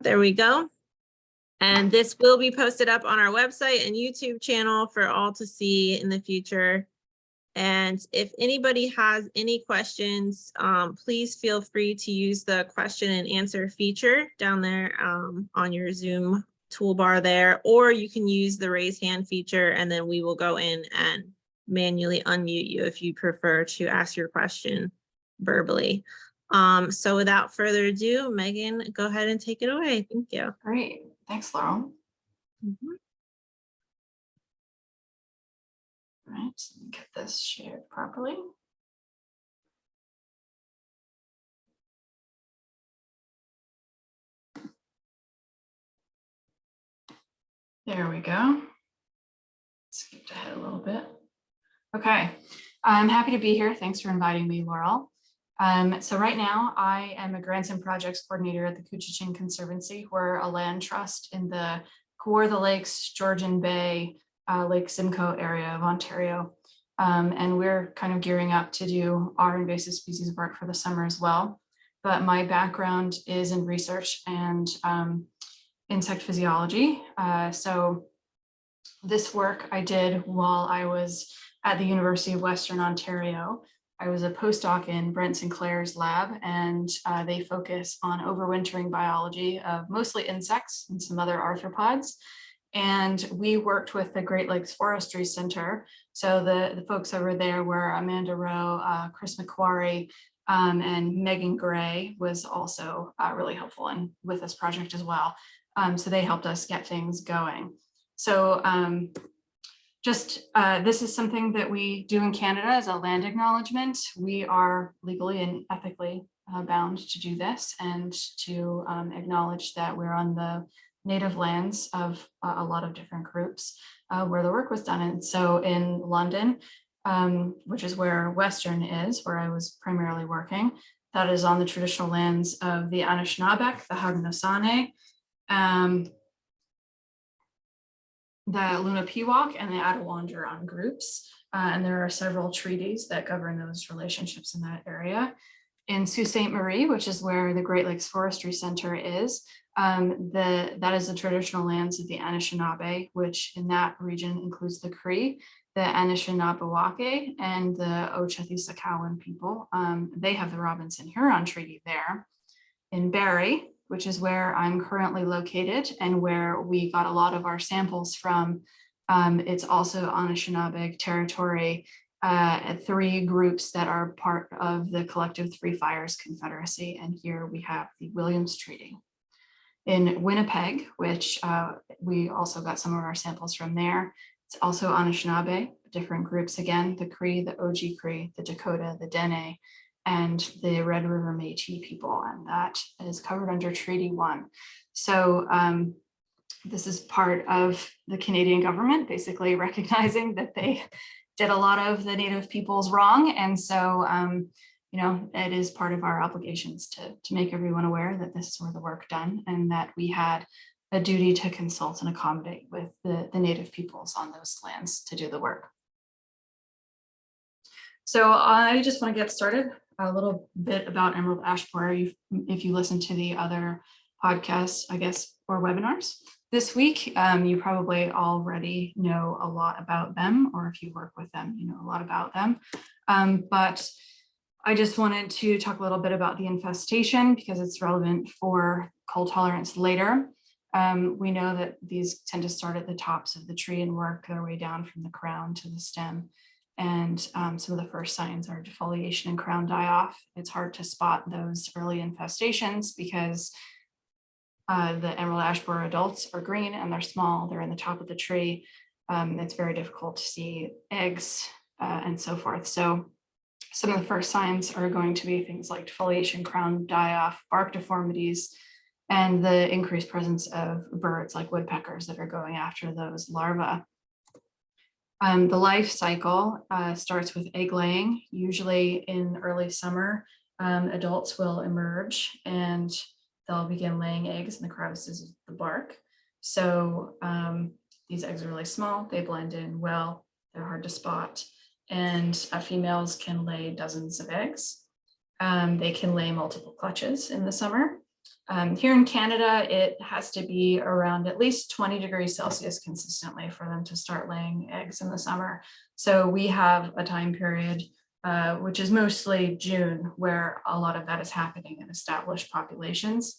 There we go. And this will be posted up on our website and YouTube channel for all to see in the future. And if anybody has any questions, please feel free to use the question and answer feature down there on your Zoom toolbar there, or you can use the raise hand feature and then we will go in and manually unmute you if you prefer to ask your question verbally. So without further ado, Megan, go ahead and take it away. Thank you. Great. Thanks, Laurel. Mm-hmm. All right, so let me get this shared properly. There we go. Skipped ahead a little bit. Okay, I'm happy to be here. Thanks for inviting me, Laurel. So right now I am a grants and projects coordinator at the Couchiching Conservancy. We're a land trust in the Kawartha Lakes, Georgian Bay, Lake Simcoe area of Ontario. And we're kind of gearing up to do our invasive species work for the summer as well. But my background is in research and insect physiology. So this work I did while I was at the University of Western Ontario. I was a postdoc in Brent Sinclair's lab, and they focus on overwintering biology of mostly insects and some other arthropods. And we worked with the Great Lakes Forestry Center. So the folks over there were Amanda Rowe, Chris McQuarrie, and Megan Gray was also really helpful with this project as well. So they helped us get things going. So this is something that we do in Canada as a land acknowledgement. We are legally and ethically bound to do this and to acknowledge that we're on the native lands of a lot of different groups where the work was done. And so in London, which is where Western is, where I was primarily working, that is on the traditional lands of the Anishinaabeg, the Haudenosaunee, the Luna-Pewauk, and the Attawandaron groups. And there are several treaties that govern those relationships in that area. In Sault Ste. Marie, which is where the Great Lakes Forestry Center is, that is the traditional lands of the Anishinaabe, which in that region includes the Cree, the Anishinaabewake, and the Oceti-Sakowin people. They have the Robinson-Huron Treaty there. In Barrie, which is where I'm currently located and where we got a lot of our samples from. It's also Anishinaabe territory, 3 groups that are part of the Collective Three Fires Confederacy. And here we have the Williams Treaty. In Winnipeg, which we also got some of our samples from there, it's also Anishinaabe, different groups again, the Cree, the Oji-Cree, the Dakota, the Dene, and the Red River Métis people, and that is covered under Treaty 1. So this is part of the Canadian government basically recognizing that they did a lot of the Native peoples wrong. And so, you know, it is part of our obligations to make everyone aware that this is where the work done and that we had a duty to consult and accommodate with the Native peoples on those lands to do the work. So I just want to get started a little bit about emerald ash borer. If you listen to the other podcasts, I guess, or webinars this week, you probably already know a lot about them, or if you work with them, you know a lot about them. But I just wanted to talk a little bit about the infestation because it's relevant for cold tolerance later. We know that these tend to start at the tops of the tree and work their way down from the crown to the stem. And some of the first signs are defoliation and crown die-off. It's hard to spot those early infestations because the emerald ash borer adults are green and they're small. They're in the top of the tree. It's very difficult to see eggs and so forth. So some of the first signs are going to be things like defoliation, crown die-off, bark deformities, and the increased presence of birds like woodpeckers that are going after those larvae. The life cycle starts with egg laying. Usually in early summer, adults will emerge and they'll begin laying eggs in the crevices of the bark. So these eggs are really small, they blend in well, they're hard to spot, and females can lay dozens of eggs. They can lay multiple clutches in the summer. Here in Canada, it has to be around at least 20 degrees Celsius consistently for them to start laying eggs in the summer. So we have a time period, which is mostly June, where a lot of that is happening in established populations.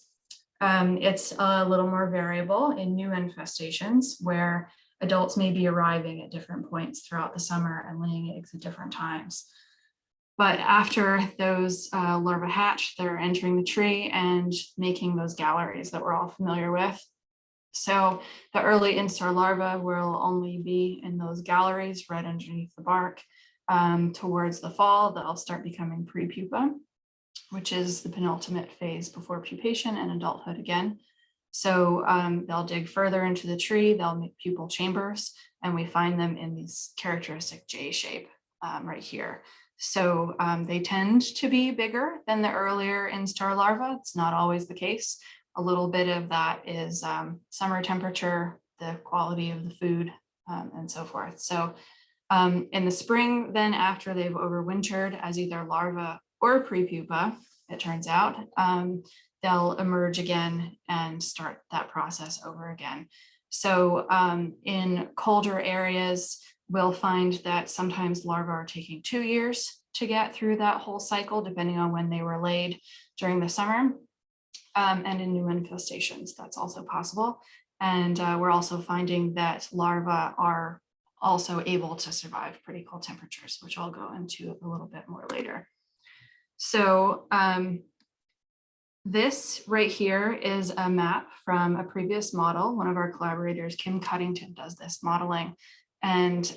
It's a little more variable in new infestations where adults may be arriving at different points throughout the summer and laying eggs at different times. But after those larvae hatch, they're entering the tree and making those galleries that we're all familiar with. So the early instar larvae will only be in those galleries right underneath the bark. Towards the fall, they'll start becoming prepupa, which is the penultimate phase before pupation and adulthood again. So they'll dig further into the tree, they'll make pupal chambers, and we find them in this characteristic J shape right here. So they tend to be bigger than the earlier instar larvae. It's not always the case. A little bit of that is summer temperature, the quality of the food, and so forth. So in the spring, then after they've overwintered as either larva or prepupa, it turns out, they'll emerge again and start that process over again. So in colder areas, we'll find that sometimes larvae are taking 2 years to get through that whole cycle, depending on when they were laid during the summer. And in new infestations, that's also possible. And we're also finding that larvae are also able to survive pretty cold temperatures, which I'll go into a little bit more later. So this right here is a map from a previous model. One of our collaborators, Kim Cuddington, does this modeling. And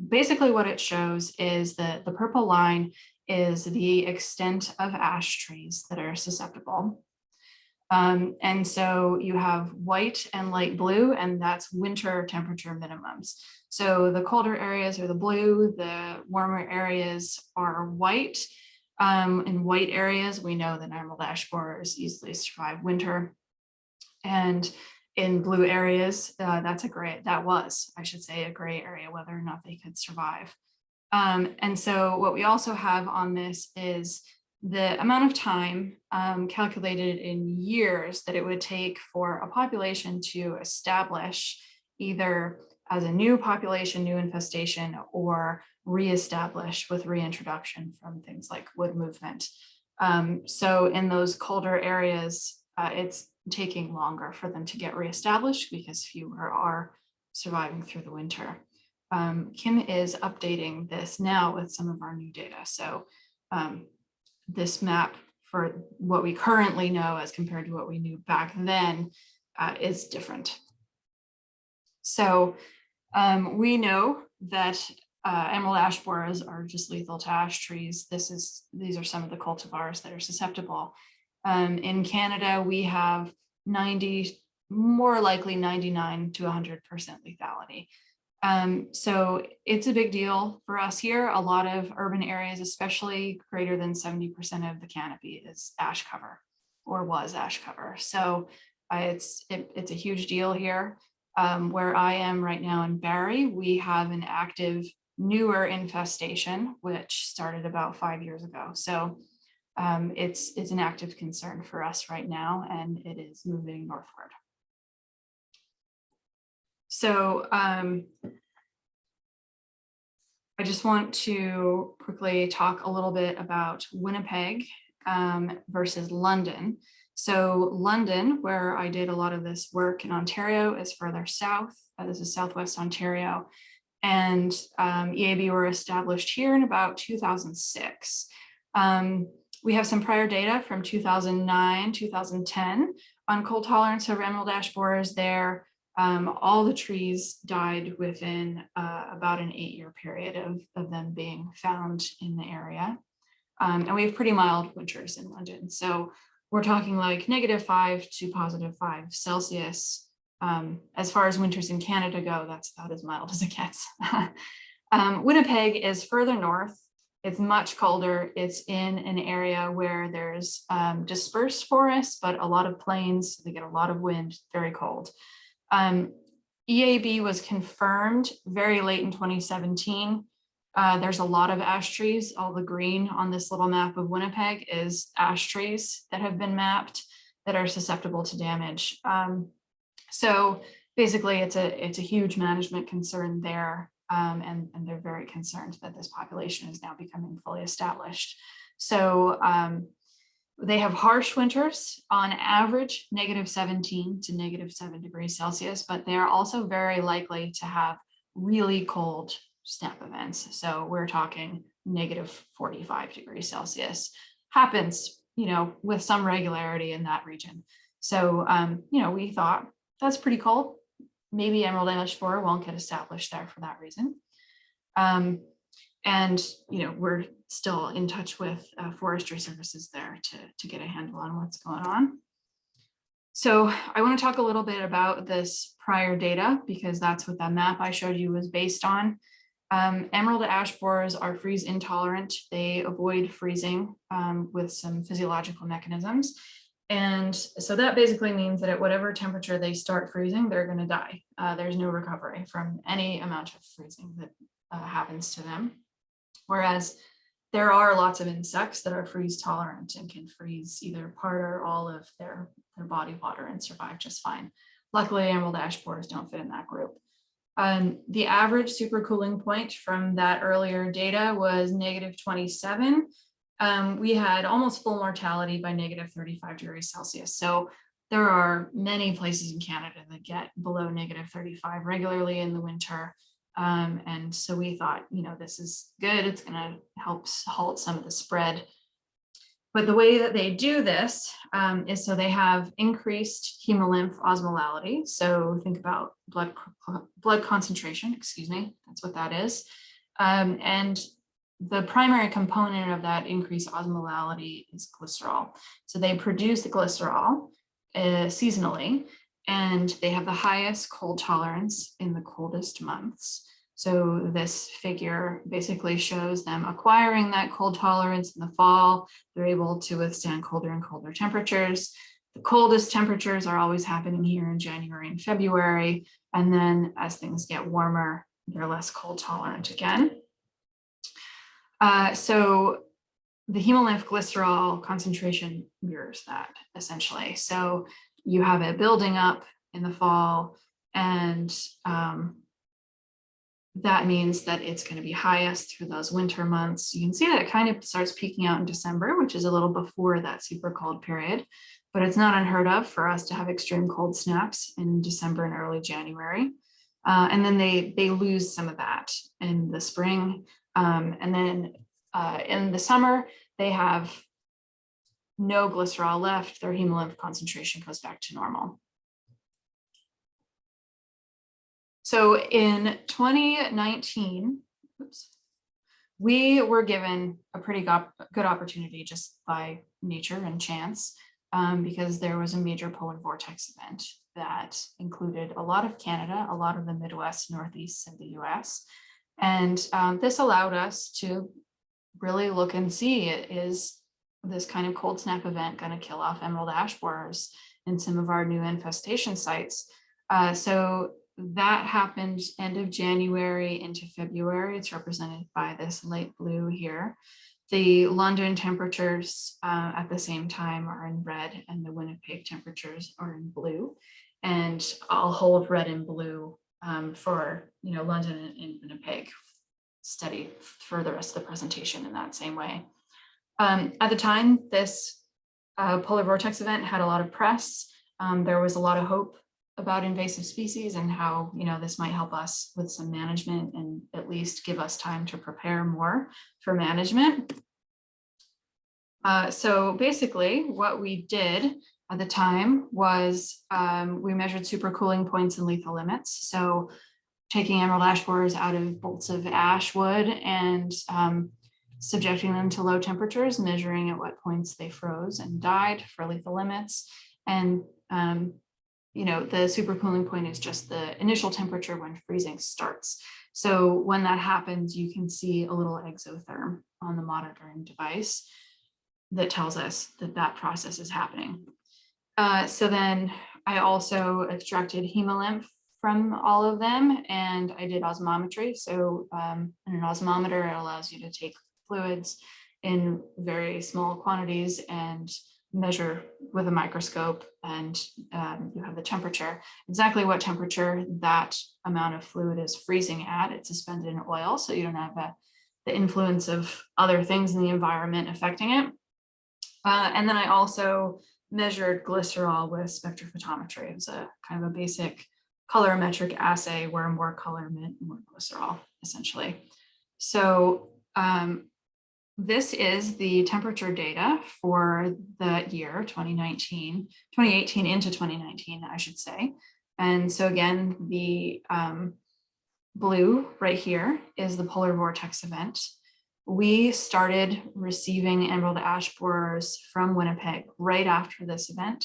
basically what it shows is that the purple line is the extent of ash trees that are susceptible. And so you have white and light blue, and that's winter temperature minimums. So the colder areas are the blue, the warmer areas are white. In white areas, we know that emerald ash borers easily survive winter. And in blue areas, that's a gray, I should say, a gray area, whether or not they could survive. And so what we also have on this is the amount of time calculated in years that it would take for a population to establish either as a new population, new infestation, or reestablish with reintroduction from things like wood movement. So in those colder areas, it's taking longer for them to get reestablished because fewer are surviving through the winter. Kim is updating this now with some of our new data. So this map for what we currently know as compared to what we knew back then is different. So we know that emerald ash borers are just lethal to ash trees. These are some of the cultivars that are susceptible. In Canada, we have 90, more likely 99 to 100% lethality. So it's a big deal for us here. A lot of urban areas, especially greater than 70% of the canopy is ash cover or was ash cover. So it's a huge deal here. Where I am right now in Barrie, we have an active newer infestation, which started about 5 years ago. So it's an active concern for us right now, and it is moving northward. So I just want to quickly talk a little bit about Winnipeg versus London. So London, where I did a lot of this work in Ontario, is further south. This is Southwest Ontario. And EAB were established here in about 2006. We have some prior data from 2009, 2010 on cold tolerance of emerald ash borers there. All the trees died within about an 8-year period of them being found in the area. And we have pretty mild winters in London. So we're talking like -5 to +5 Celsius. As far as winters in Canada go, that's about as mild as it gets. Winnipeg is further north. It's much colder. It's in an area where there's dispersed forests, but a lot of plains. They get a lot of wind, very cold. EAB was confirmed very late in 2017. There's a lot of ash trees. All the green on this little map of Winnipeg is ash trees that have been mapped. that are susceptible to damage. So basically, it's a huge management concern there, and they're very concerned that this population is now becoming fully established. So they have harsh winters, on average -17 to -7 degrees Celsius, but they are also very likely to have really cold snap events. So we're talking -45 degrees Celsius. Happens, with some regularity in that region. So, we thought that's pretty cold. Maybe emerald ash borer won't get established there for that reason. And, we're still in touch with forestry services there to get a handle on what's going on. So I want to talk a little bit about this prior data, because that's what that map I showed you was based on. Emerald ash borers are freeze intolerant. They avoid freezing with some physiological mechanisms. And so that basically means that at whatever temperature they start freezing, they're going to die. There's no recovery from any amount of freezing that happens to them. Whereas there are lots of insects that are freeze tolerant and can freeze either part or all of their body water and survive just fine. Luckily, emerald ash borers don't fit in that group. The average supercooling point from that earlier data was -27. We had almost full mortality by -35 degrees Celsius. So there are many places in Canada that get below -35 regularly in the winter. And so we thought, this is good. It's going to help halt some of the spread. But the way that they do this is so they have increased hemolymph osmolality. So think about blood concentration, that's what that is. And the primary component of that increased osmolality is glycerol. So they produce the glycerol seasonally, and they have the highest cold tolerance in the coldest months. So this figure basically shows them acquiring that cold tolerance in the fall. They're able to withstand colder and colder temperatures. The coldest temperatures are always happening here in January and February. And then as things get warmer, they're less cold tolerant again. So the hemolymph glycerol concentration mirrors that essentially. So you have it building up in the fall, and that means that it's going to be highest through those winter months. You can see that it kind of starts peaking out in December, which is a little before that super cold period, but it's not unheard of for us to have extreme cold snaps in December and early January. And then they lose some of that in the spring. And then in the summer, they have no glycerol left. Their hemolymph concentration goes back to normal. So in 2019, we were given a pretty good opportunity just by nature and chance, because there was a major polar vortex event that included a lot of Canada, a lot of the Midwest, Northeast of the US. And this allowed us to really look and see, is this kind of cold snap event going to kill off emerald ash borers in some of our new infestation sites? So that happened end of January into February. It's represented by this light blue here. The London temperatures at the same time are in red, and the Winnipeg temperatures are in blue. And I'll hold red and blue for London and Winnipeg study for the rest of the presentation in that same way. At the time, this polar vortex event had a lot of press. There was a lot of hope about invasive species and how this might help us with some management and at least give us time to prepare more for management. So basically what we did at the time was we measured supercooling points and lethal limits. So taking emerald ash borers out of bolts of ash wood and subjecting them to low temperatures, measuring at what points they froze and died for lethal limits. And the supercooling point is just the initial temperature when freezing starts. So when that happens, you can see a little exotherm on the monitoring device that tells us that that process is happening. So then I also extracted hemolymph from all of them, and I did osmometry. So in an osmometer, it allows you to take fluids in very small quantities and measure with a microscope, and you have the temperature, exactly what temperature that amount of fluid is freezing at. It's suspended in oil, so you don't have the influence of other things in the environment affecting it. And then I also measured glycerol with spectrophotometry. It was a kind of a basic colorimetric assay where more color meant more glycerol, essentially. So this is the temperature data for the year 2018 into 2019, I should say. And so again, the blue right here is the polar vortex event. We started receiving emerald ash borers from Winnipeg right after this event,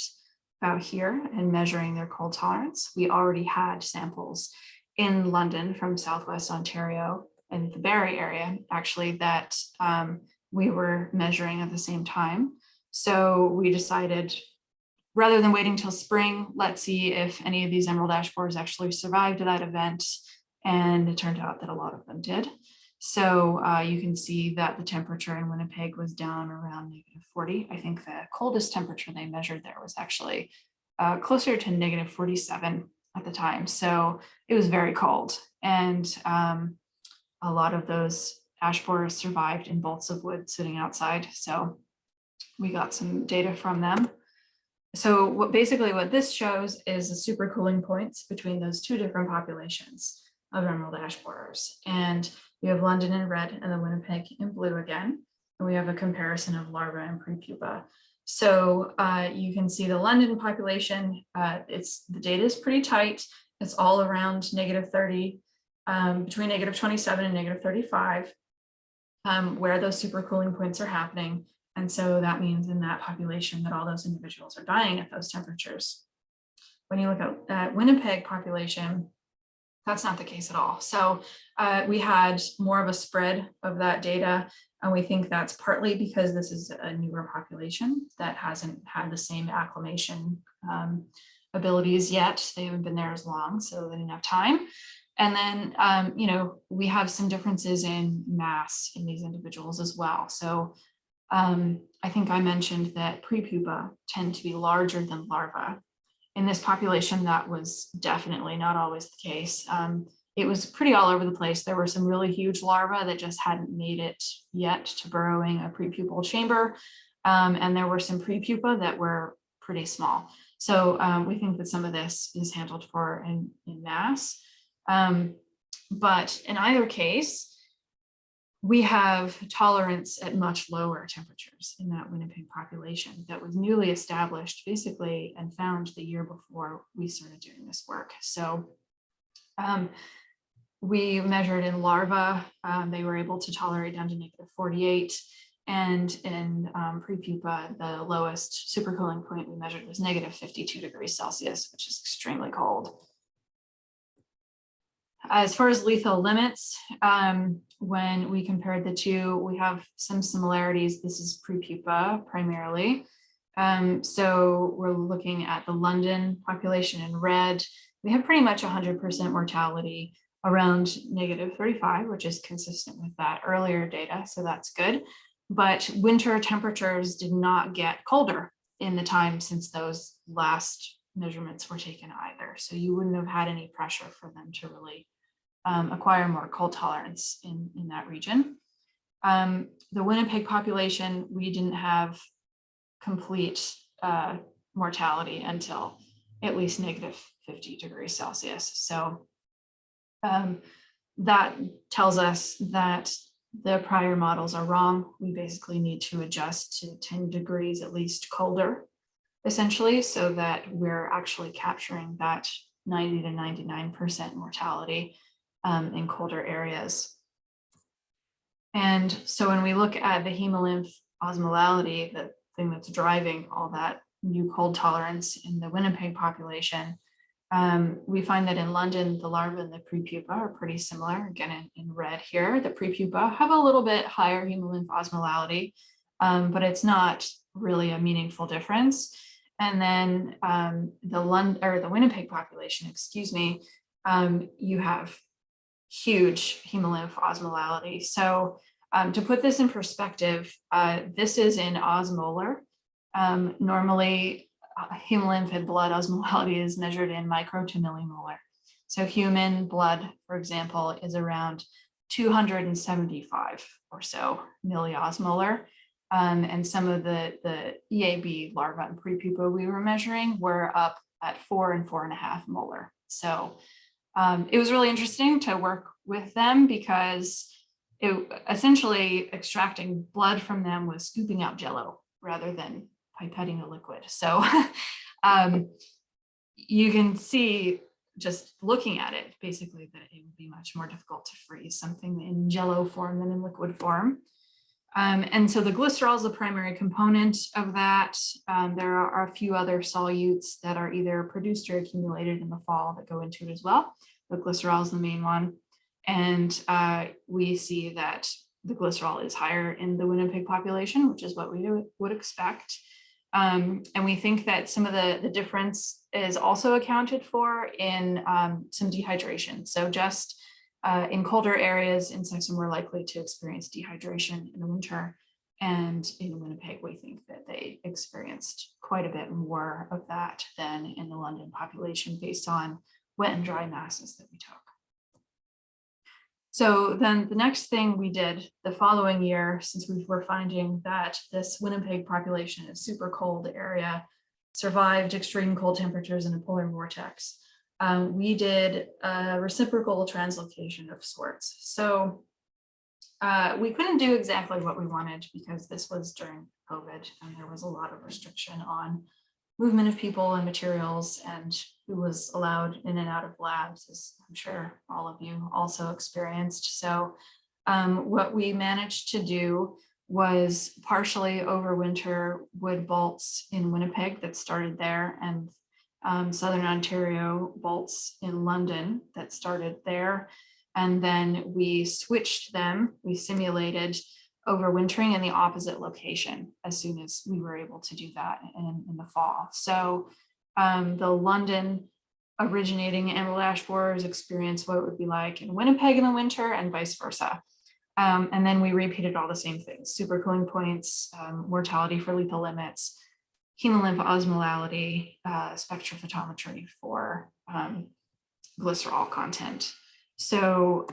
about here, and measuring their cold tolerance. We already had samples in London from Southwest Ontario and the Barrie area, actually, that we were measuring at the same time. So we decided, rather than waiting till spring, let's see if any of these emerald ash borers actually survived that event. And it turned out that a lot of them did. So you can see that the temperature in Winnipeg was down around -40. I think the coldest temperature they measured there was actually closer to -47 at the time. So it was very cold. And a lot of those ash borers survived in bolts of wood sitting outside. So we got some data from them. So basically what this shows is the supercooling points between those two different populations of emerald ash borers. And we have London in red and the Winnipeg in blue again. And we have a comparison of larvae and prepupa. So you can see the London population, the data is pretty tight. It's all around -30, between -27 and -35, where those supercooling points are happening. And so that means in that population that all those individuals are dying at those temperatures. When you look at Winnipeg population, that's not the case at all. So we had more of a spread of that data, and we think that's partly because this is a newer population that hasn't had the same acclimation abilities yet. They haven't been there as long, so they didn't have time. And then, we have some differences in mass in these individuals as well. So I think I mentioned that prepupa tend to be larger than larvae. In this population, that was definitely not always the case. It was pretty all over the place. There were some really huge larvae that just hadn't made it yet to burrowing a prepupal chamber. And there were some prepupa that were pretty small. So we think that some of this is handled for in mass. But in either case, we have tolerance at much lower temperatures in that Winnipeg population that was newly established basically and found the year before we started doing this work. So we measured in larvae, they were able to tolerate down to -48. And in prepupa, the lowest supercooling point we measured was -52 degrees Celsius, which is extremely cold. As far as lethal limits, when we compared the two, we have some similarities. This is prepupa primarily. So we're looking at the London population in red. We have pretty much 100% mortality around -35, which is consistent with that earlier data. So that's good. But winter temperatures did not get colder in the time since those last measurements were taken either. So you wouldn't have had any pressure for them to really acquire more cold tolerance in that region. The Winnipeg population, we didn't have complete mortality until at least -50 degrees Celsius. So that tells us that the prior models are wrong. We basically need to adjust to 10 degrees at least colder, essentially, so that we're actually capturing that 90 to 99% mortality in colder areas. And so when we look at the hemolymph osmolality, the thing that's driving all that new cold tolerance in the Winnipeg population, we find that in London, the larvae and the prepupa are pretty similar. Again, in red here, the prepupa have a little bit higher hemolymph osmolality, but it's not really a meaningful difference. And then the Winnipeg population, you have huge hemolymph osmolality. So to put this in perspective, this is in osmolar Normally, hemolymph blood osmolality is measured in micro to millimolar. So human blood, for example, is around 275 or so milliosmolar. And some of the EAB larvae and prepupa we were measuring were up at 4 and 4.5 molar. So it was really interesting to work with them because essentially extracting blood from them was scooping out jello rather than pipetting a liquid. So you can see just looking at it, basically, that it would be much more difficult to freeze something in jello form than in liquid form. And so the glycerol is the primary component of that. There are a few other solutes that are either produced or accumulated in the fall that go into it as well. The glycerol is the main one. And we see that the glycerol is higher in the Winnipeg population, which is what we would expect. And we think that some of the difference is also accounted for in some dehydration. So just in colder areas, insects are more likely to experience dehydration in the winter. And in Winnipeg, we think that they experienced quite a bit more of that than in the London population based on wet and dry masses that we took. So then the next thing we did the following year, since we were finding that this Winnipeg population, a super cold area, survived extreme cold temperatures in a polar vortex, we did a reciprocal translocation of sorts. So we couldn't do exactly what we wanted because this was during COVID and there was a lot of restriction on movement of people and materials and who was allowed in and out of labs, as I'm sure all of you also experienced. So what we managed to do was partially overwinter wood bolts in Winnipeg that started there, and Southern Ontario bolts in London that started there. And then we switched them, we simulated overwintering in the opposite location as soon as we were able to do that in the fall. So the London originating emerald ash borers experience what it would be like in Winnipeg in the winter and vice versa. And then we repeated all the same things: supercooling points, mortality for lethal limits, hemolymph osmolality, spectrophotometry for glycerol content. So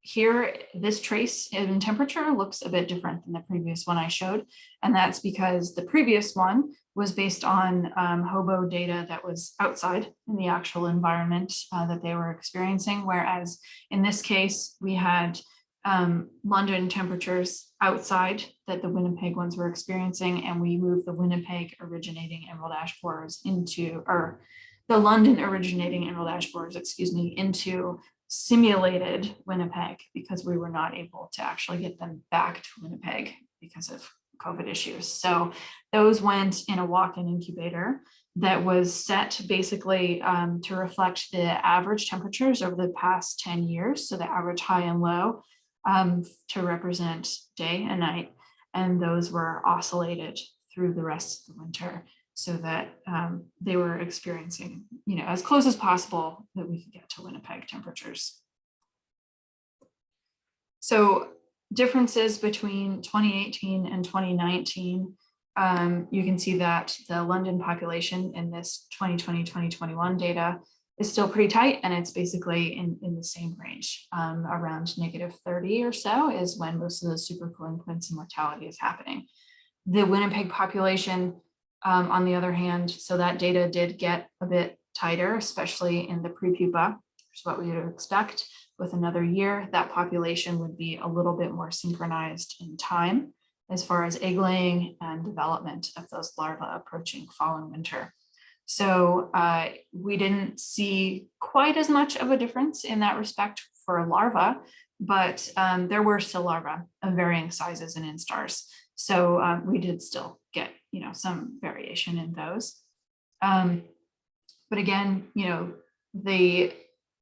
here, this trace in temperature looks a bit different than the previous one I showed. And that's because the previous one was based on hobo data that was outside in the actual environment that they were experiencing. Whereas in this case, we had London temperatures outside that the Winnipeg ones were experiencing. And we moved the Winnipeg originating emerald ash borers into, or the London originating emerald ash borers, excuse me, into simulated Winnipeg because we were not able to actually get them back to Winnipeg because of COVID issues. So those went in a walk-in incubator that was set basically to reflect the average temperatures over the past 10 years. So the average high and low to represent day and night. And those were oscillated through the rest of the winter so that they were experiencing, as close as possible that we could get to Winnipeg temperatures. So differences between 2018 and 2019, you can see that the London population in this 2020-2021 data is still pretty tight, and it's basically in the same range. Around -30 or so is when most of the supercooling points and mortality is happening. The Winnipeg population, on the other hand, so that data did get a bit tighter, especially in the prepupa, which is what we would expect. With another year, that population would be a little bit more synchronized in time as far as egg laying and development of those larvae approaching fall and winter. So we didn't see quite as much of a difference in that respect for larvae, but there were still larvae of varying sizes and instars. So we did still get, some variation in those. But again, the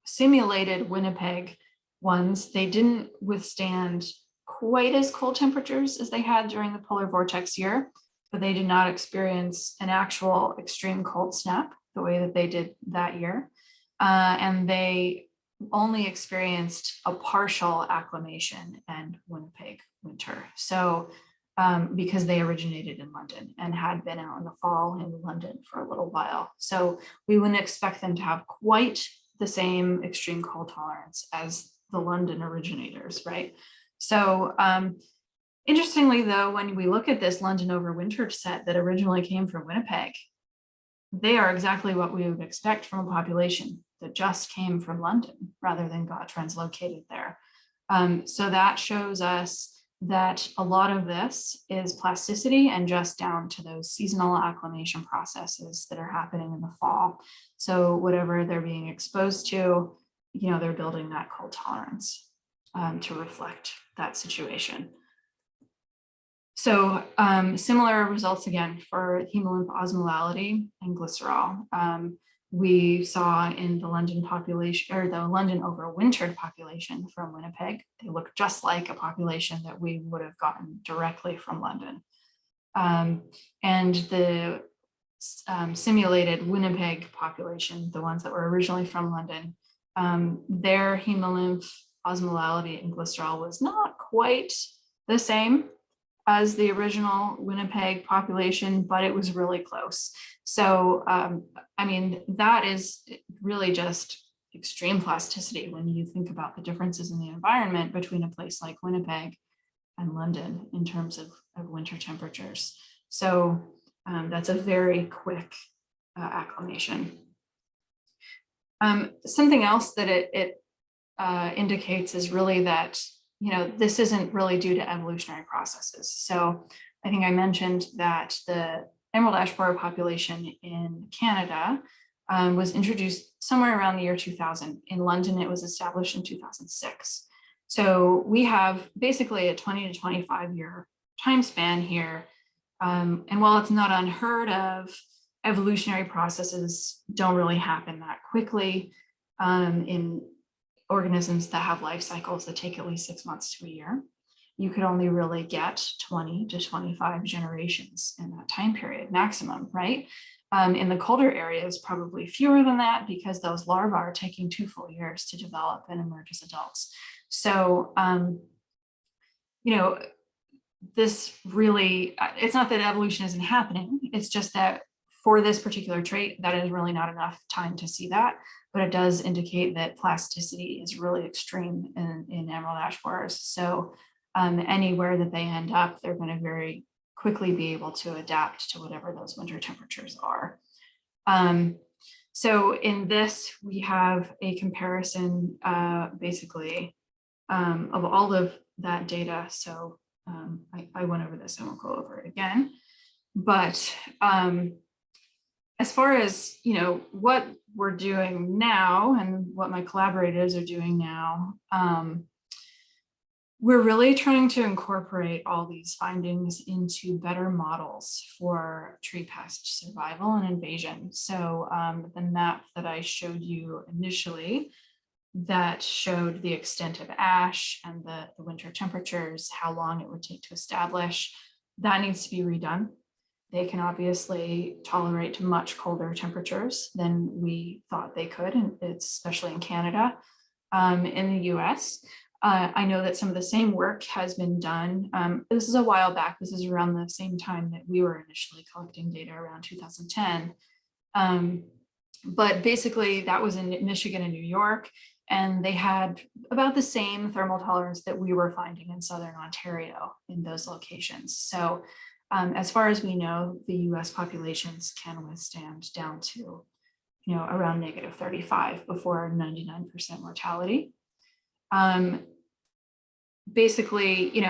simulated Winnipeg ones, they didn't withstand quite as cold temperatures as they had during the polar vortex year, but they did not experience an actual extreme cold snap the way that they did that year. And they only experienced a partial acclimation and Winnipeg winter. So because they originated in London and had been out in the fall in London for a little while. So we wouldn't expect them to have quite the same extreme cold tolerance as the London originators, right? So interestingly, though, when we look at this London overwintered set that originally came from Winnipeg, they are exactly what we would expect from a population that just came from London rather than got translocated there. So that shows us that a lot of this is plasticity and just down to those seasonal acclimation processes that are happening in the fall. So whatever they're being exposed to, they're building that cold tolerance to reflect that situation. So similar results again for hemolymph osmolality and glycerol. We saw in the London population, or the London overwintered population from Winnipeg, they look just like a population that we would have gotten directly from London. And the simulated Winnipeg population, the ones that were originally from London, their hemolymph osmolality and glycerol was not quite the same as the original Winnipeg population, but it was really close. So, I mean, that is really just extreme plasticity when you think about the differences in the environment between a place like Winnipeg and London in terms of winter temperatures. So that's a very quick acclimation. Something else that it indicates is really that this isn't really due to evolutionary processes. So I think I mentioned that the emerald ash borer population in Canada was introduced somewhere around the year 2000. In London, it was established in 2006. So we have basically a 20 to 25 year time span here. And while it's not unheard of, evolutionary processes don't really happen that quickly in organisms that have life cycles that take at least 6 months to a year. You could only really get 20 to 25 generations in that time period maximum, right? In the colder areas, probably fewer than that because those larvae are taking 2 full years to develop and emerge as adults. So, this really, it's not that evolution isn't happening. It's just that for this particular trait, that is really not enough time to see that, but it does indicate that plasticity is really extreme in emerald ash borers. So anywhere that they end up, they're going to very quickly be able to adapt to whatever those winter temperatures are. So in this, we have a comparison basically of all of that data. So I went over this and we'll go over it again. But as far as, what we're doing now and what my collaborators are doing now, we're really trying to incorporate all these findings into better models for tree pest survival and invasion. So the map that I showed you initially that showed the extent of ash and the winter temperatures, how long it would take to establish, that needs to be redone. They can obviously tolerate much colder temperatures than we thought they could, and especially in Canada. In the US, I know that some of the same work has been done. This is a while back. This is around the same time that we were initially collecting data, around 2010. But basically that was in Michigan and New York, and they had about the same thermal tolerance that we were finding in Southern Ontario in those locations. So as far as we know, the US populations can withstand down to, around -35 before 99% mortality. Basically,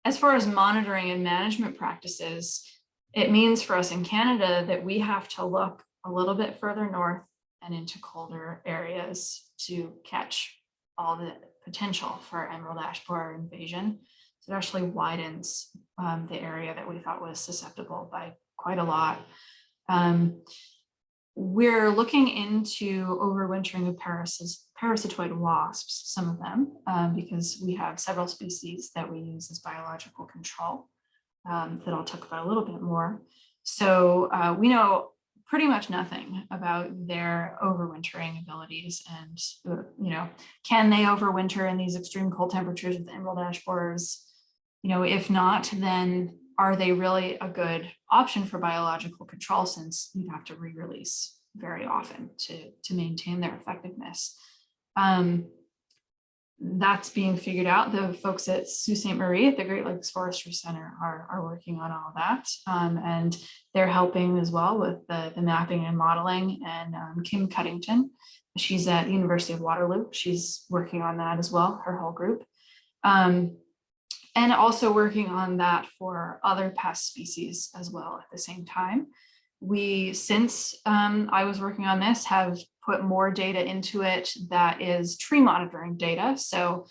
as far as monitoring and management practices, it means for us in Canada that we have to look a little bit further north and into colder areas to catch all the potential for emerald ash borer invasion. So it actually widens the area that we thought was susceptible by quite a lot. We're looking into overwintering of parasitoid wasps, some of them, because we have several species that we use as biological control that I'll talk about a little bit more. So we know pretty much nothing about their overwintering abilities and, can they overwinter in these extreme cold temperatures with emerald ash borers? If not, then are they really a good option for biological control, since you have to re-release very often to maintain their effectiveness? That's being figured out. The folks at Sault Ste. Marie at the Great Lakes Forestry Center are working on all that. And they're helping as well with the mapping and modeling. And Kim Cuddington, she's at the University of Waterloo. She's working on that as well, her whole group. And also working on that for other pest species as well at the same time. We, since I was working on this, have put more data into it that is tree monitoring data. So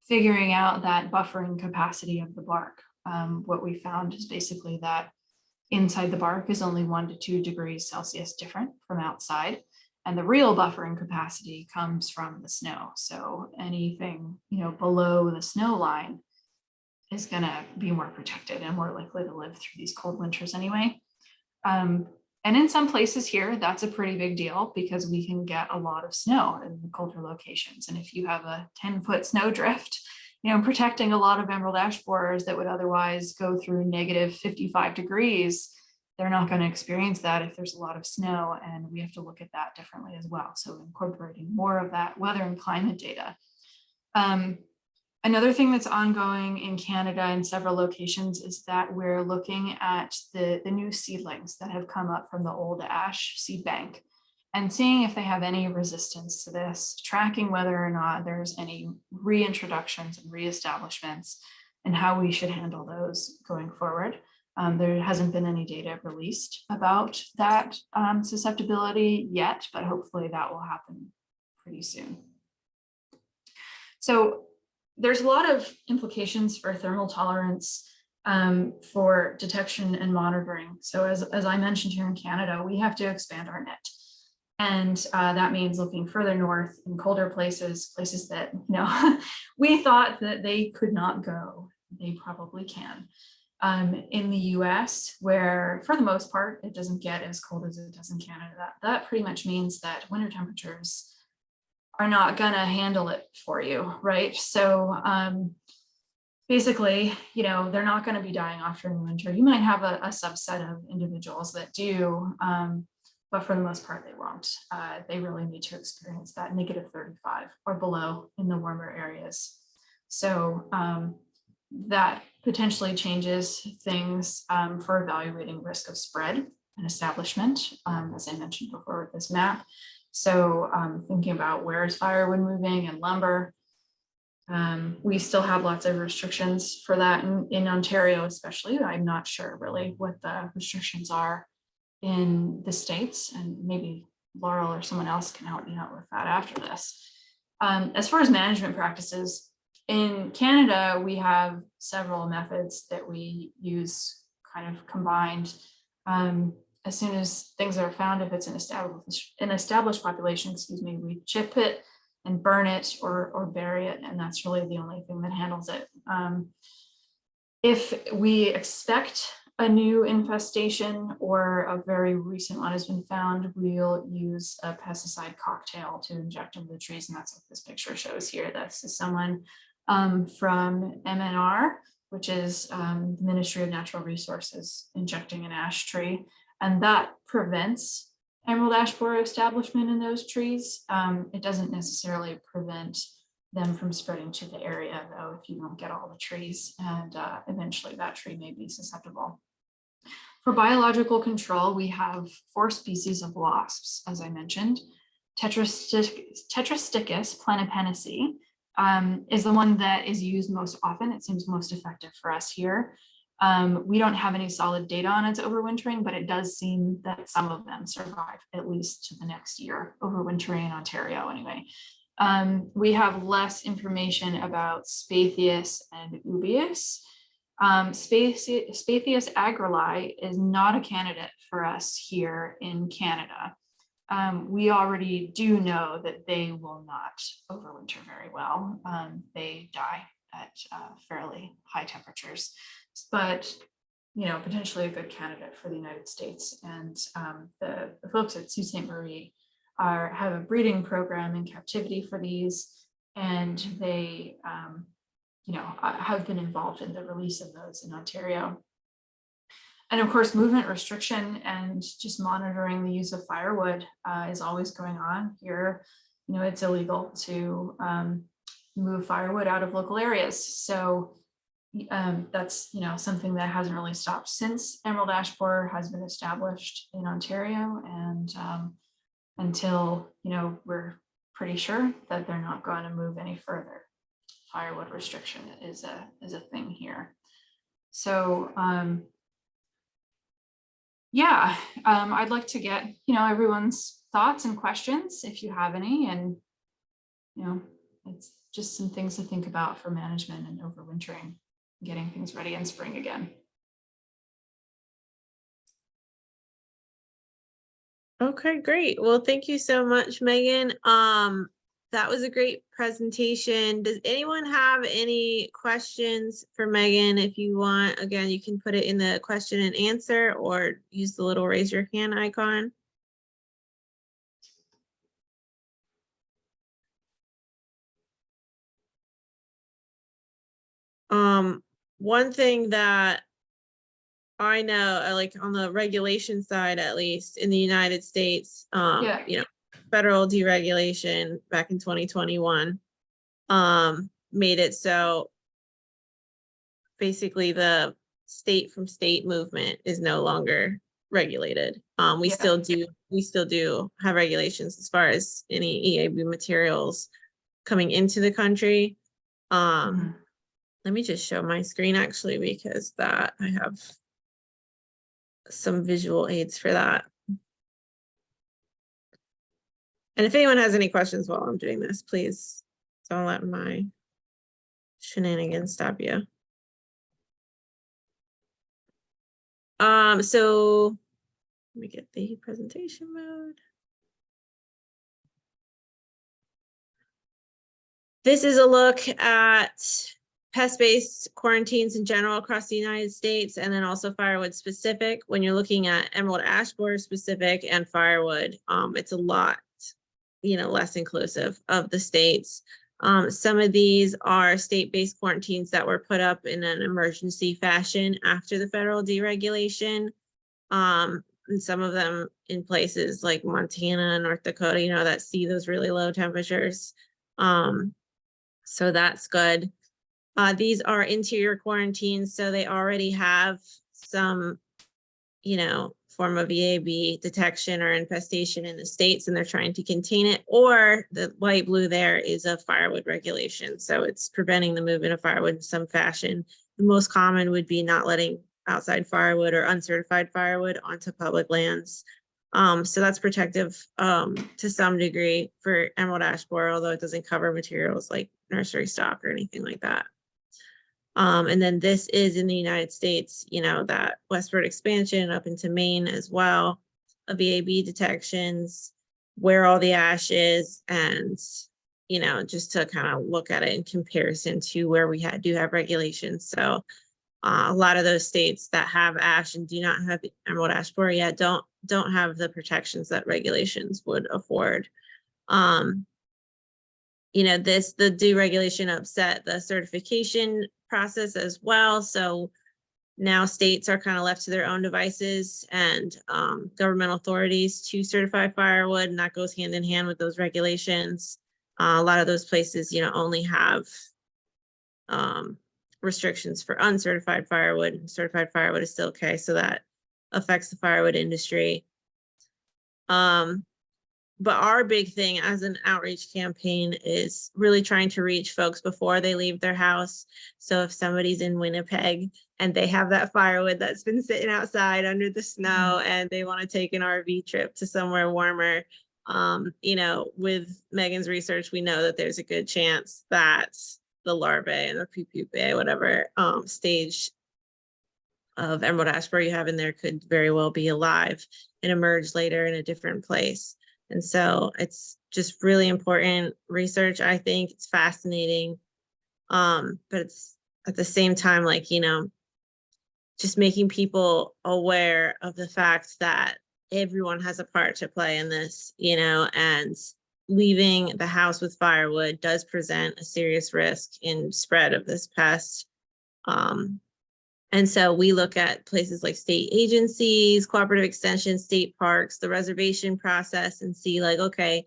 figuring out that buffering capacity of the bark. What we found is basically that inside the bark is only 1 to 2 degrees Celsius different from outside. And the real buffering capacity comes from the snow. So anything, below the snow line is going to be more protected and more likely to live through these cold winters anyway. And in some places here, that's a pretty big deal because we can get a lot of snow in the colder locations. And if you have a 10-foot snow drift, protecting a lot of emerald ash borers that would otherwise go through negative 55 degrees, they're not going to experience that if there's a lot of snow, and we have to look at that differently as well. So incorporating more of that weather and climate data. Another thing that's ongoing in Canada in several locations is that we're looking at the new seedlings that have come up from the old ash seed bank and seeing if they have any resistance to this, tracking whether or not there's any reintroductions and reestablishments and how we should handle those going forward. There hasn't been any data released about that susceptibility yet, but hopefully that will happen pretty soon. So there's a lot of implications for thermal tolerance for detection and monitoring. So as I mentioned here in Canada, we have to expand our net. And that means looking further north in colder places that, we thought that they could not go. They probably can. In the US, where for the most part, it doesn't get as cold as it does in Canada, that pretty much means that winter temperatures are not gonna handle it for you, right? So basically, they're not gonna be dying off during the winter. You might have a subset of individuals that do, but for the most part, they won't. They really need to experience that negative 35 or below in the warmer areas. So that potentially changes things for evaluating risk of spread and establishment, as I mentioned before with this map. So thinking about where is firewood moving and lumber. We still have lots of restrictions for that in Ontario, especially. I'm not sure really what the restrictions are in the States, and maybe Laurel or someone else can help me out with that after this. As far as management practices, in Canada, we have several methods that we use kind of combined. As soon as things are found, if it's an established population, we chip it and burn it or bury it, and that's really the only thing that handles it. If we expect a new infestation or a very recent one has been found, we'll use a pesticide cocktail to inject into the trees, and that's what this picture shows here. That's someone from MNR, which is the Ministry of Natural Resources, injecting an ash tree. And that prevents emerald ash borer establishment in those trees. It doesn't necessarily prevent them from spreading to the area, though, if you don't get all the trees, and eventually that tree may be susceptible. For biological control, we have 4 species of wasps, as I mentioned. Tetrastichus planipennice is the one that is used most often. It seems most effective for us here. We don't have any solid data on its overwintering, but it does seem that some of them survive at least to the next year, overwintering in Ontario anyway. We have less information about Spathius and Ubius. Spathius agrili is not a candidate for us here in Canada. We already do know that they will not overwinter very well. They die at fairly high temperatures, but potentially a good candidate for the United States. And the folks at Sault Ste. Marie have a breeding program in captivity for these, and they have been involved in the release of those in Ontario. And of course, movement restriction and just monitoring the use of firewood is always going on here. It's illegal to move firewood out of local areas. So that's something that hasn't really stopped since emerald ash borer has been established in Ontario, and until we're pretty sure that they're not going to move any further. Firewood restriction is a thing here. So yeah, I'd like to get everyone's thoughts and questions if you have any, and it's just some things to think about for management and overwintering, getting things ready in spring again. Okay, great. Well, thank you so much, Megan. That was a great presentation. Does anyone have any questions for Megan? If you want, again, you can put it in the question and answer or use the little raise your hand icon. One thing that I know, like on the regulation side, at least in the United States, Yeah. Federal deregulation back in 2021 made it so basically the state from state movement is no longer regulated. We still do have regulations as far as any EAB materials coming into the country. Let me just show my screen actually, because that I have some visual aids for that. And if anyone has any questions while I'm doing this, please don't let my shenanigans stop you. So let me get the presentation mode. This is a look at pest-based quarantines in general across the United States, and then also firewood specific. When you're looking at emerald ash borer specific and firewood, it's a lot, less inclusive of the states. Some of these are state-based quarantines that were put up in an emergency fashion after the federal deregulation. And some of them in places like Montana and North Dakota, that see those really low temperatures. So that's good. These are interior quarantines, so they already have some, form of EAB detection or infestation in the states, and they're trying to contain it. Or the light blue there is a firewood regulation, so it's preventing the movement of firewood in some fashion. The most common would be not letting outside firewood or uncertified firewood onto public lands. So that's protective to some degree for emerald ash borer, although it doesn't cover materials like nursery stock or anything like that. And then this is in the United States, that westward expansion up into Maine as well of EAB detections, where all the ash is, and, just to kind of look at it in comparison to where we do have regulations. So a lot of those states that have ash and do not have the emerald ash borer yet don't have the protections that regulations would afford. The deregulation upset the certification process as well. So now states are kind of left to their own devices and governmental authorities to certify firewood, and that goes hand in hand with those regulations. A lot of those places, only have restrictions for uncertified firewood. Certified firewood is still okay, so that affects the firewood industry. But our big thing as an outreach campaign is really trying to reach folks before they leave their house. So if somebody's in Winnipeg and they have that firewood that's been sitting outside under the snow and they want to take an RV trip to somewhere warmer, with Megan's research, we know that there's a good chance that the larvae and the pupae, whatever stage of emerald ash borer you have in there could very well be alive and emerge later in a different place. And so it's just really important research. I think it's fascinating. But it's at the same time, just making people aware of the fact that everyone has a part to play in this, and leaving the house with firewood does present a serious risk in spread of this pest. And so we look at places like state agencies, cooperative extension, state parks, the reservation process, and see like, okay,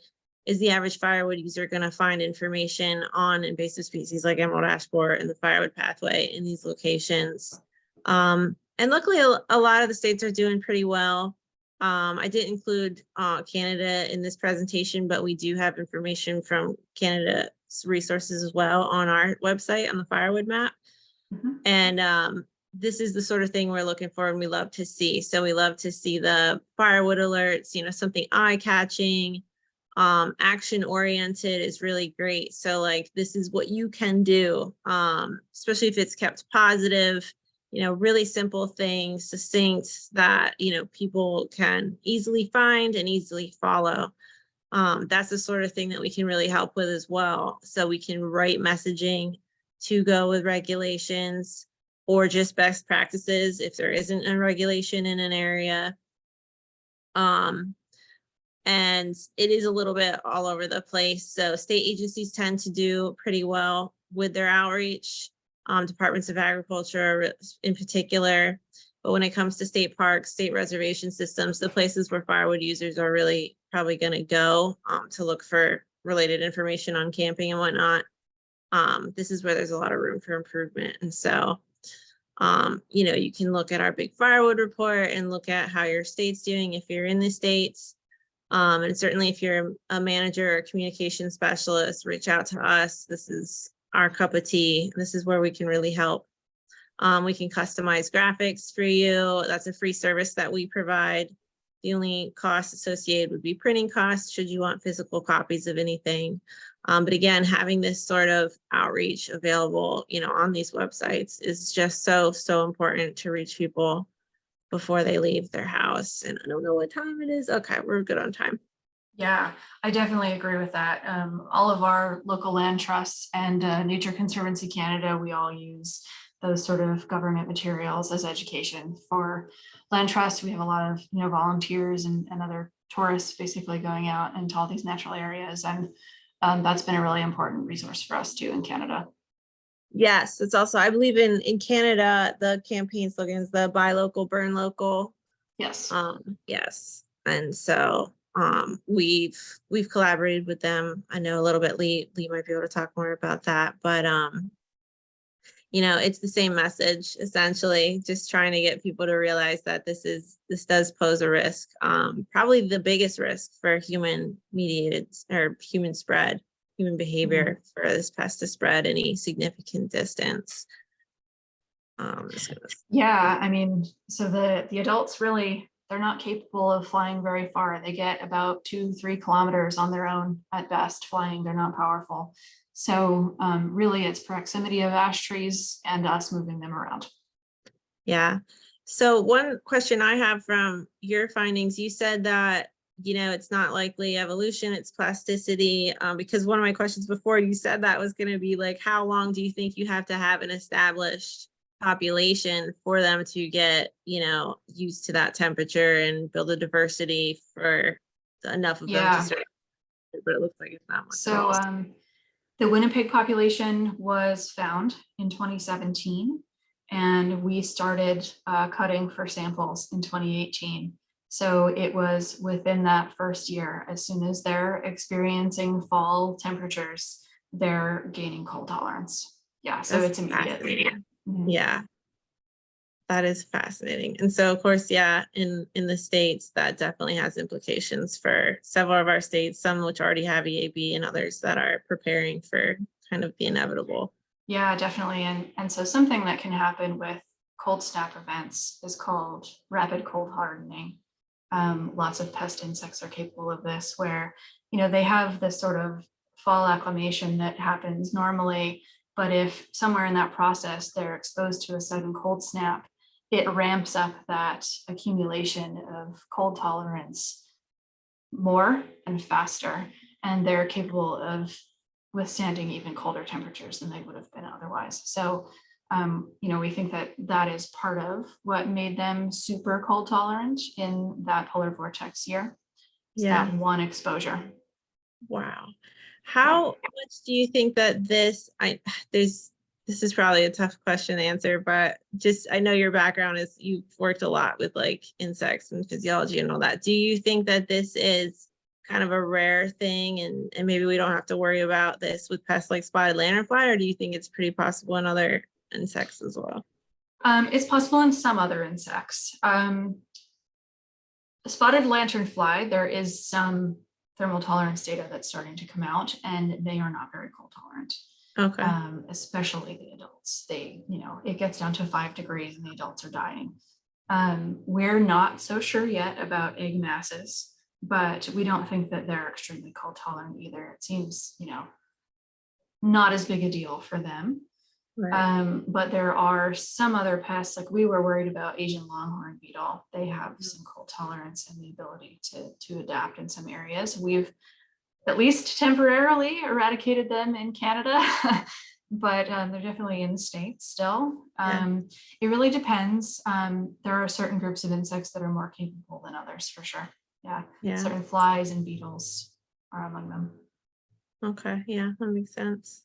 is the average firewood user going to find information on invasive species like emerald ash borer and the firewood pathway in these locations? And luckily, a lot of the states are doing pretty well. I didn't include Canada in this presentation, but we do have information from Canada's resources as well on our website on the firewood map. Mhm. And this is the sort of thing we're looking for and we love to see. So we love to see the firewood alerts, you know, something eye-catching, action-oriented is really great. So like, this is what you can do, especially if it's kept positive, you know, really simple things, succinct, that, you know, people can easily find and easily follow. That's the sort of thing that we can really help with as well. So we can write messaging to go with regulations or just best practices if there isn't a regulation in an area. And it is a little bit all over the place. So state agencies tend to do pretty well with their outreach, departments of agriculture in particular. But when it comes to state parks, state reservation systems, the places where firewood users are really probably going to go to look for related information on camping and whatnot, this is where there's a lot of room for improvement. And so, you know, you can look at our big firewood report and look at how your state's doing if you're in the states. And certainly if you're a manager or communication specialist, reach out to us. This is our cup of tea. This is where we can really help. We can customize graphics for you. That's a free service that we provide. The only cost associated would be printing costs should you want physical copies of anything. But again, having this sort of outreach available, you know, on these websites is just so important to reach people before they leave their house. And I don't know what time it is. Okay, we're good on time. Yeah, I definitely agree with that. All of our local land trusts and Nature Conservancy Canada, we all use those sort of government materials as education for land trusts. We have a lot of, you know, volunteers and other tourists basically going out into all these natural areas. And that's been a really important resource for us too in Canada. Yes, it's also, I believe in Canada, the campaign slogan is the buy local, burn local. Yes. Yes. And so we've collaborated with them. I know a little bit, Lee might be able to talk more about that, but you know, it's the same message, essentially, just trying to get people to realize that this does pose a risk, probably the biggest risk for human mediated or human behavior for this pest to spread any significant distance. Yeah, I mean, so the adults really, they're not capable of flying very far. They get about 2-3 kilometers on their own at best flying. They're not powerful. So really it's proximity of ash trees and us moving them around. Yeah. So one question I have from your findings, you said that, you know, it's not likely evolution, it's plasticity, because one of my questions before you said that was going to be like, how long do you think you have to have an established population for them to get, you know, used to that temperature and build a diversity for enough of them to survive? But it looks like it's not much. So the Winnipeg population was found in 2017, and we started cutting for samples in 2018. So it was within that first year, as soon as they're experiencing fall temperatures, they're gaining cold tolerance. Yeah, so it's immediate. Mm-hmm. Yeah, that is fascinating. And so, of course, yeah, in the States, that definitely has implications for several of our states, some which already have EAB and others that are preparing for kind of the inevitable. Yeah, definitely. And so something that can happen with cold snap events is called rapid cold hardening. Lots of pest insects are capable of this, where, you know, they have this sort of fall acclimation that happens normally, but if somewhere in that process they're exposed to a sudden cold snap, it ramps up that accumulation of cold tolerance more and faster, and they're capable of withstanding even colder temperatures than they would have been otherwise. So, you know, we think that that is part of what made them super cold tolerant in that polar vortex year. It's that one exposure. Wow. How much do you think that this is probably a tough question to answer, but just I know your background is you've worked a lot with like insects and physiology and all that. Do you think that this is kind of a rare thing and maybe we don't have to worry about this with pests like spotted lanternfly, or do you think it's pretty possible in other insects as well? It's possible in some other insects. Spotted lanternfly, there is some thermal tolerance data that's starting to come out, and they are not very cold tolerant. Okay. Especially the adults. It gets down to 5 degrees and the adults are dying. We're not so sure yet about egg masses, but we don't think that they're extremely cold tolerant either. It seems, not as big a deal for them. Right. But there are some other pests, like we were worried about Asian longhorn beetle. They have some cold tolerance and the ability to adapt in some areas. We've at least temporarily eradicated them in Canada, but they're definitely in the States still. It really depends. There are certain groups of insects that are more capable than others, for sure. Yeah. Certain flies and beetles are among them. Okay, yeah, that makes sense.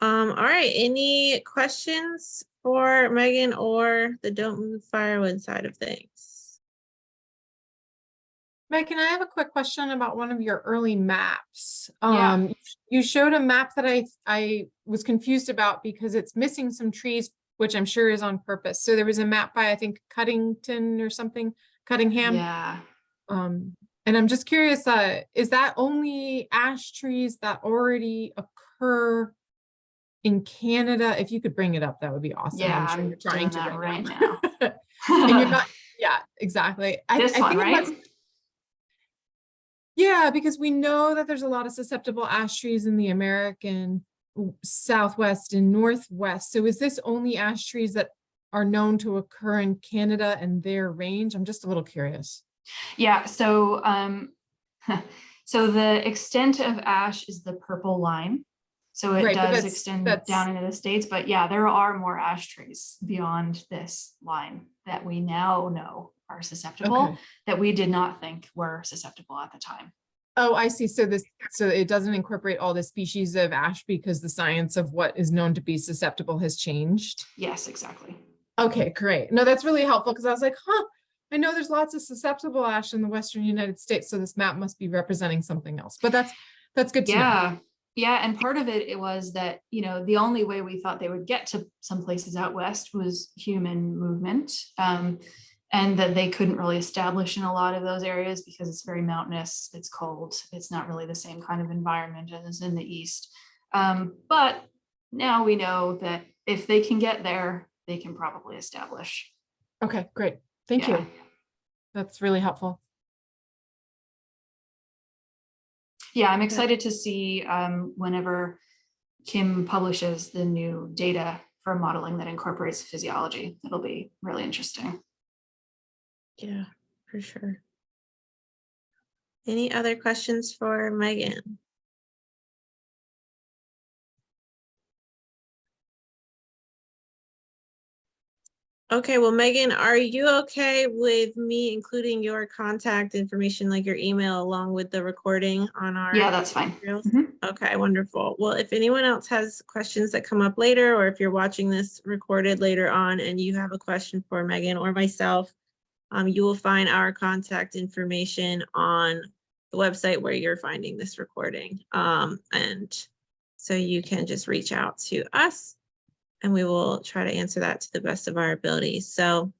All right, any questions for Megan or the Don't Move Firewood side of things? Megan, I have a quick question about one of your early maps. Yeah. You showed a map that I was confused about because it's missing some trees, which I'm sure is on purpose. So there was a map by, I think, Cuttington or something, Cuttingham. Yeah. And I'm just curious, is that only ash trees that already occur in Canada? If you could bring it up, that would be awesome. Yeah, I'm sure you're trying to that right now. And you're not, yeah, exactly. This one, right? Yeah, because we know that there's a lot of susceptible ash trees in the American Southwest and Northwest. So is this only ash trees that are known to occur in Canada and their range? I'm just a little curious. Yeah, so so the extent of ash is the purple line. So it does extend down into the States, but yeah, there are more ash trees beyond this line that we now know are susceptible, that we did not think were susceptible at the time. Oh, I see. So it doesn't incorporate all the species of ash because the science of what is known to be susceptible has changed. Yes, exactly. Okay, great. No, that's really helpful because I was like, I know there's lots of susceptible ash in the Western United States, so this map must be representing something else. But that's good to know. Yeah, and part of it was that, the only way we thought they would get to some places out west was human movement, and that they couldn't really establish in a lot of those areas because it's very mountainous, it's cold, it's not really the same kind of environment as in the east. But now we know that if they can get there, they can probably establish. Okay, great. Thank you. That's really helpful. Yeah, I'm excited to see whenever Kim publishes the new data for modeling that incorporates physiology. It'll be really interesting. Yeah, for sure. Any other questions for Megan? Okay, well, Megan, are you okay with me including your contact information, like your email, along with the recording on our— Yeah, that's fine. Okay, wonderful. Well, if anyone else has questions that come up later, or if you're watching this recorded later on and you have a question for Megan or myself, you will find our contact information on the website where you're finding this recording. And so you can just reach out to us and we will try to answer that to the best of our abilities. So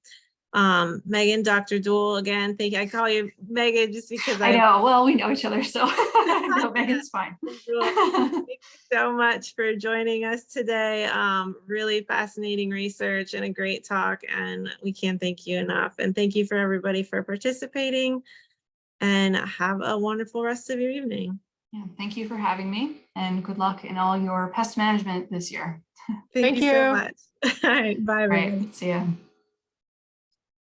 Meghan, Dr. Duell, again, thank you. I call you Meghan just because I know, well, we know each other, so no, Megan's fine. Thank you so much for joining us today. Really fascinating research and a great talk, and we can't thank you enough. And thank you for everybody for participating, and have a wonderful rest of your evening. Yeah, thank you for having me, and good luck in all your pest management this year. Thank you so much. All right, bye. All right, see ya.